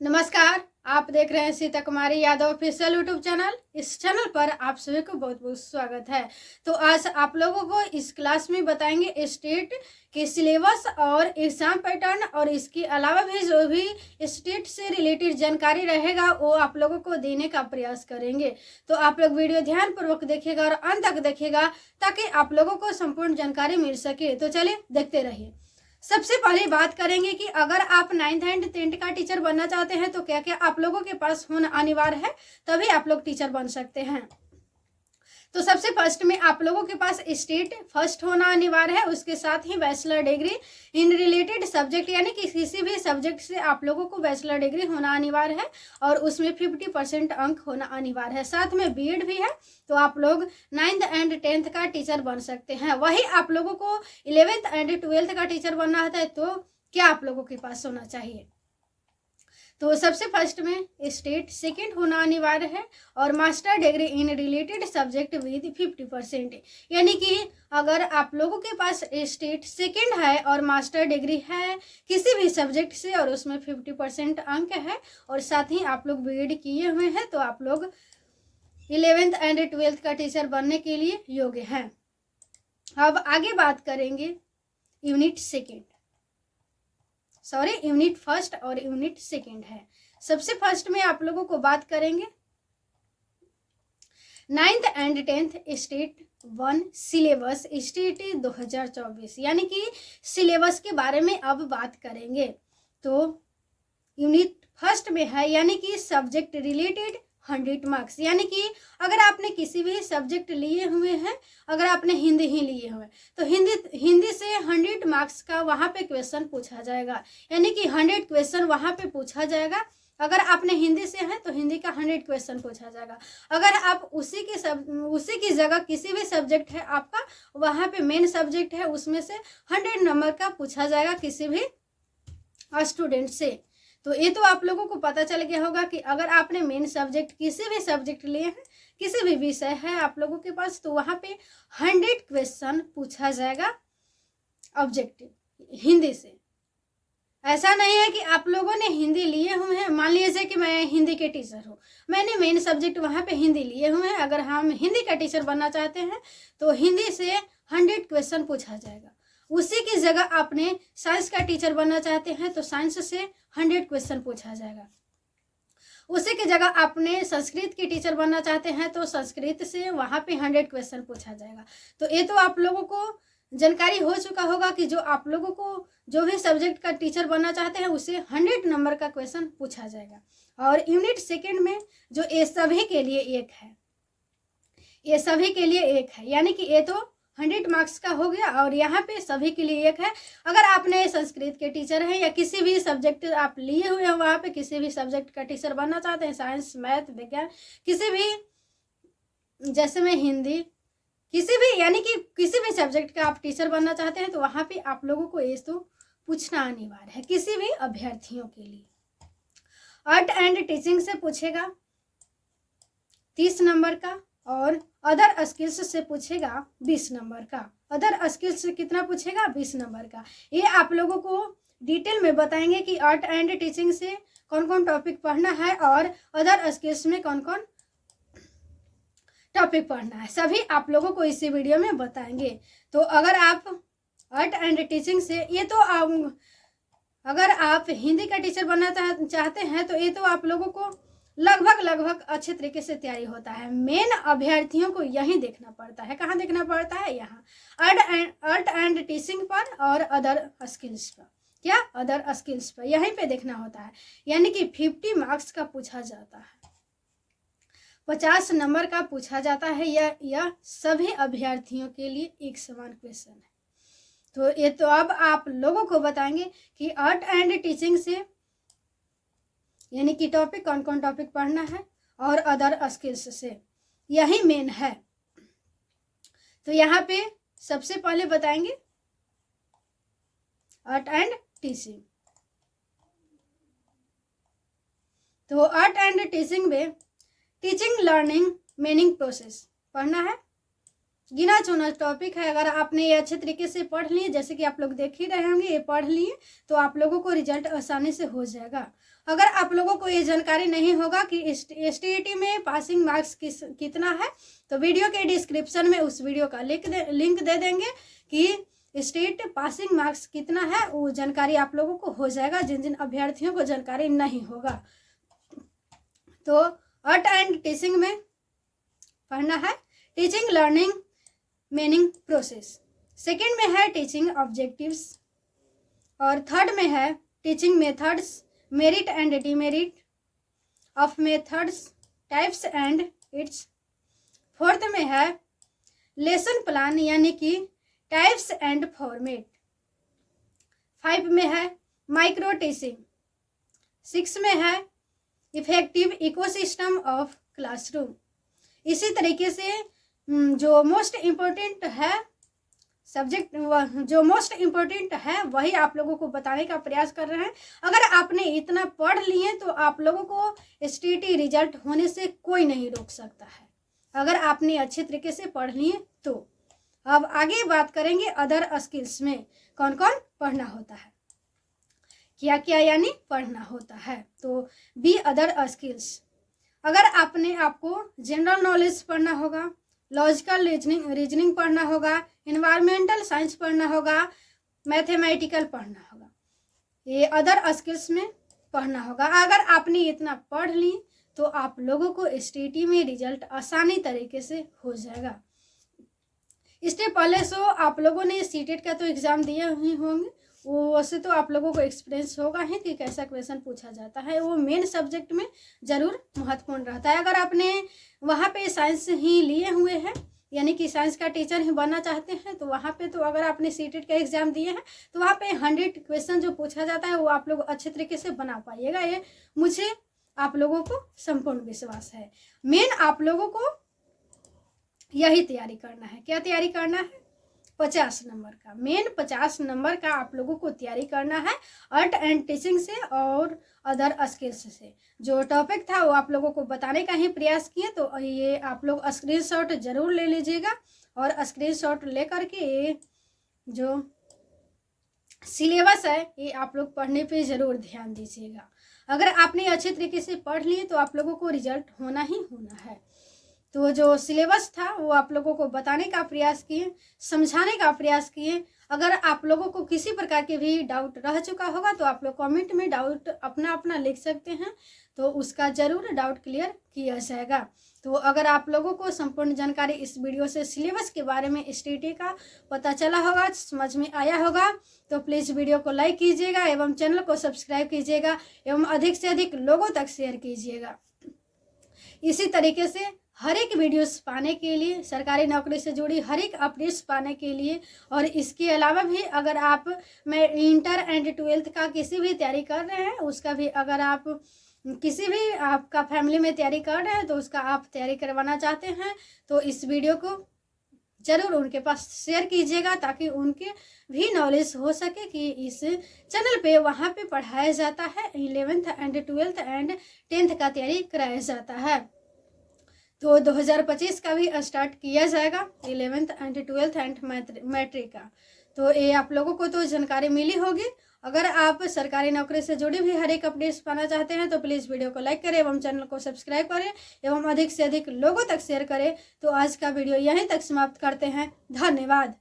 नमस्कार। आप देख रहे हैं सीता कुमारी यादव ऑफिशियल यूट्यूब चैनल। इस चैनल पर आप सभी को बहुत बहुत स्वागत है। तो आज आप लोगों को इस क्लास में बताएंगे स्टेट के सिलेबस और एग्जाम पैटर्न, और इसके अलावा भी जो भी स्टेट से रिलेटेड जानकारी रहेगा वो आप लोगों को देने का प्रयास करेंगे। तो आप लोग वीडियो ध्यानपूर्वक देखिएगा और अंत तक देखिएगा ताकि आप लोगों को संपूर्ण जानकारी मिल सके। तो चलिए देखते रहिए। सबसे पहले बात करेंगे कि अगर आप 9th एंड 10th का टीचर बनना चाहते हैं तो क्या क्या आप लोगों के पास होना अनिवार्य है, तभी आप लोग टीचर बन सकते हैं। तो सबसे फर्स्ट में आप लोगों के पास स्टेट फर्स्ट होना अनिवार्य है, उसके साथ ही bachelor degree in related subject यानी कि किसी भी सब्जेक्ट से आप लोगों को बैचलर डिग्री होना अनिवार्य है और उसमें 50% अंक होना अनिवार्य है। साथ में बीएड भी है, तो आप लोग 9th एंड 10th का टीचर बन सकते हैं। वही आप लोगों को 11th एंड 12th का टीचर बनना है तो क्या आप लोगों के पास होना चाहिए। तो सबसे फर्स्ट में स्टेट सेकंड होना अनिवार्य है और master degree in related subject with 50%, यानी कि अगर आप लोगों के पास स्टेट सेकंड है और मास्टर डिग्री है किसी भी सब्जेक्ट से और उसमें 50% अंक है और साथ ही आप लोग बीएड किए हुए हैं तो आप लोग 11th एंड 12th का टीचर बनने के लिए योग्य हैं। अब आगे बात करेंगे यूनिट फर्स्ट और यूनिट सेकंड है। सबसे फर्स्ट में आप लोगों को बात करेंगे 9th and 10th state 1 syllabus state 2024, यानी कि सिलेबस के बारे में अब बात करेंगे। तो यूनिट फर्स्ट में है यानी कि सब्जेक्ट रिलेटेड 100 मार्क्स, यानी कि अगर आपने किसी भी सब्जेक्ट लिए हुए हैं, अगर आपने हिंदी ही लिए हुए तो हिंदी से 100 मार्क्स का वहाँ पे क्वेश्चन पूछा जाएगा, यानी कि 100 क्वेश्चन वहाँ पे पूछा जाएगा। अगर आपने हिंदी से है तो हिंदी का 100 क्वेश्चन पूछा जाएगा। अगर आप उसी की जगह किसी भी सब्जेक्ट है आपका, वहाँ पे मेन सब्जेक्ट है उसमें से 100 नंबर का पूछा जाएगा किसी भी स्टूडेंट से। तो ये तो आप लोगों को पता चल गया होगा कि अगर आपने मेन सब्जेक्ट किसी भी सब्जेक्ट लिए हैं, किसी भी विषय है आप लोगों के पास, तो वहाँ पे 100 क्वेश्चन पूछा जाएगा ऑब्जेक्टिव हिंदी से। ऐसा नहीं है कि आप लोगों ने हिंदी लिए हुए हैं, मान लीजिए कि मैं हिंदी के टीचर हूँ, मैंने मेन सब्जेक्ट वहाँ पे हिंदी लिए हुए हैं, अगर हम हिंदी का टीचर बनना चाहते हैं तो हिंदी से 100 क्वेश्चन पूछा जाएगा। उसी की जगह आपने साइंस का टीचर बनना चाहते हैं तो साइंस से 100 क्वेश्चन पूछा जाएगा। उसी की जगह आपने संस्कृत की टीचर बनना चाहते हैं तो संस्कृत से वहाँ पे 100 क्वेश्चन पूछा जाएगा। तो ये तो आप लोगों को जानकारी हो चुका होगा कि जो आप लोगों को जो भी सब्जेक्ट का टीचर बनना चाहते हैं उससे 100 नंबर का क्वेश्चन पूछा जाएगा। और यूनिट सेकेंड में जो ये सभी के लिए एक है, ये सभी के लिए एक है, यानी कि ये तो 100 मार्क्स का हो गया और यहाँ पे सभी के लिए एक है। अगर आपने संस्कृत के टीचर हैं या किसी भी सब्जेक्ट आप लिए हुए हैं, वहाँ पे किसी भी सब्जेक्ट का टीचर बनना चाहते हैं, साइंस मैथ विज्ञान किसी भी, जैसे में हिंदी, किसी भी यानी कि किसी भी सब्जेक्ट का आप टीचर बनना चाहते हैं तो वहाँ पे आप लोगों को ये तो पूछना अनिवार्य है किसी भी अभ्यर्थियों के लिए। आर्ट एंड टीचिंग से पूछेगा 30 नंबर का और अदर स्किल्स से पूछेगा 20 नंबर का। अदर स्किल्स से कितना पूछेगा? 20 नंबर का। ये आप लोगों को डिटेल में बताएंगे कि आर्ट एंड टीचिंग से कौन कौन टॉपिक पढ़ना है और अदर स्किल्स में कौन कौन टॉपिक पढ़ना है, सभी आप लोगों को इसी वीडियो में बताएंगे। तो अगर आप आर्ट एंड टीचिंग से अगर आप हिंदी का टीचर बनना चाहते हैं तो ये तो आप लोगों को लगभग अच्छे तरीके से तैयारी होता है। मेन अभ्यर्थियों को यही देखना पड़ता है। कहाँ देखना पड़ता है? यहाँ आर्ट एंड टीचिंग पर और अदर स्किल्स पर। क्या? अदर स्किल्स पर, यहीं पे देखना होता है। यानी कि 50 मार्क्स का पूछा जाता है, 50 नंबर का पूछा जाता है। यह सभी अभ्यर्थियों के लिए एक समान क्वेश्चन है। तो ये तो अब आप लोगों को बताएंगे कि आर्ट एंड टीचिंग से यानी कि टॉपिक कौन कौन टॉपिक पढ़ना है और अदर स्किल्स से, यही मेन है। तो यहाँ पे सबसे पहले बताएंगे आर्ट एंड टीचिंग। तो आर्ट एंड टीचिंग में टीचिंग लर्निंग मीनिंग प्रोसेस पढ़ना है। गिना चुना टॉपिक है। अगर आपने ये अच्छे तरीके से पढ़ लिए, जैसे कि आप लोग देख ही रहे होंगे, ये पढ़ लिए तो आप लोगों को रिजल्ट आसानी से हो जाएगा। अगर आप लोगों को ये जानकारी नहीं होगा कि STET में पासिंग मार्क्स कितना है, तो वीडियो के डिस्क्रिप्शन में उस वीडियो का लिंक दे देंगे कि स्टेट पासिंग मार्क्स कितना है, वो जानकारी आप लोगों को हो जाएगा, जिन जिन अभ्यर्थियों को जानकारी नहीं होगा। तो आर्ट एंड टीचिंग में पढ़ना है teaching learning meaning process, second में है टीचिंग ऑब्जेक्टिव्स, और थर्ड में है teaching methods, merit and demerit of methods, types and it's, fourth में है लेसन प्लान यानी कि टाइप्स एंड फॉर्मेट, 5 में है माइक्रो टीचिंग, 6 में है इफेक्टिव इकोसिस्टम ऑफ क्लासरूम। इसी तरीके से जो मोस्ट इम्पोर्टेंट है सब्जेक्ट, जो मोस्ट इम्पोर्टेंट है वही आप लोगों को बताने का प्रयास कर रहे हैं। अगर आपने इतना पढ़ लिए तो आप लोगों को STET रिजल्ट होने से कोई नहीं रोक सकता है, अगर आपने अच्छे तरीके से पढ़ लिए तो। अब आगे बात करेंगे अदर स्किल्स में कौन कौन पढ़ना होता है, क्या क्या यानी पढ़ना होता है। तो बी अदर स्किल्स, अगर आपको जनरल नॉलेज पढ़ना होगा, लॉजिकल रीजनिंग पढ़ना होगा, इन्वायरमेंटल साइंस पढ़ना होगा, मैथमेटिकल पढ़ना होगा, ये अदर स्किल्स में पढ़ना होगा। अगर आपने इतना पढ़ ली तो आप लोगों को STET में रिजल्ट आसानी तरीके से हो जाएगा। इससे पहले आप लोगों ने CTET का तो एग्ज़ाम दिए ही होंगे, वो वैसे तो आप लोगों को एक्सपीरियंस होगा ही कि कैसा क्वेश्चन पूछा जाता है, वो मेन सब्जेक्ट में ज़रूर महत्वपूर्ण रहता है। अगर आपने वहाँ पे साइंस ही लिए हुए हैं यानी कि साइंस का टीचर ही बनना चाहते हैं, तो वहाँ पे तो अगर आपने CTET का एग्ज़ाम दिए हैं तो वहाँ पे 100 क्वेश्चन जो पूछा जाता है वो आप लोग अच्छे तरीके से बना पाइएगा, ये मुझे आप लोगों को संपूर्ण विश्वास है। मेन आप लोगों को यही तैयारी करना है। क्या तैयारी करना है? 50 नंबर का, मेन 50 नंबर का आप लोगों को तैयारी करना है आर्ट एंड टीचिंग से और अदर स्किल्स से। जो टॉपिक था वो आप लोगों को बताने का ही प्रयास किए, तो ये आप लोग स्क्रीनशॉट जरूर ले लीजिएगा और स्क्रीनशॉट लेकर के ये जो सिलेबस है ये आप लोग पढ़ने पे ज़रूर ध्यान दीजिएगा। अगर आपने अच्छे तरीके से पढ़ लिए तो आप लोगों को रिजल्ट होना ही होना है। तो जो सिलेबस था वो आप लोगों को बताने का प्रयास किए, समझाने का प्रयास किए। अगर आप लोगों को किसी प्रकार के भी डाउट रह चुका होगा तो आप लोग कमेंट में डाउट अपना अपना लिख सकते हैं, तो उसका ज़रूर डाउट क्लियर किया जाएगा। तो अगर आप लोगों को संपूर्ण जानकारी इस वीडियो से सिलेबस के बारे में STET का पता चला होगा, समझ में आया होगा, तो प्लीज़ वीडियो को लाइक कीजिएगा एवं चैनल को सब्सक्राइब कीजिएगा एवं अधिक से अधिक लोगों तक शेयर कीजिएगा। इसी तरीके से हर एक वीडियोस पाने के लिए, सरकारी नौकरी से जुड़ी हर एक अपडेट्स पाने के लिए, और इसके अलावा भी अगर आप इंटर एंड 12th का किसी भी तैयारी कर रहे हैं, उसका भी अगर आप किसी भी आपका फैमिली में तैयारी कर रहे हैं तो उसका आप तैयारी करवाना चाहते हैं तो इस वीडियो को ज़रूर उनके पास शेयर कीजिएगा, ताकि उनके भी नॉलेज हो सके कि इस चैनल पे वहाँ पे पढ़ाया जाता है 11th and 12th and 10th का तैयारी कराया जाता है। तो 2025 का भी स्टार्ट किया जाएगा 11th and 12th and matric का। तो ये आप लोगों को तो जानकारी मिली होगी। अगर आप सरकारी नौकरी से जुड़ी भी हर एक अपडेट्स पाना चाहते हैं तो प्लीज़ वीडियो को लाइक करें एवं चैनल को सब्सक्राइब करें एवं अधिक से अधिक लोगों तक शेयर करें। तो आज का वीडियो यहीं तक समाप्त करते हैं। धन्यवाद।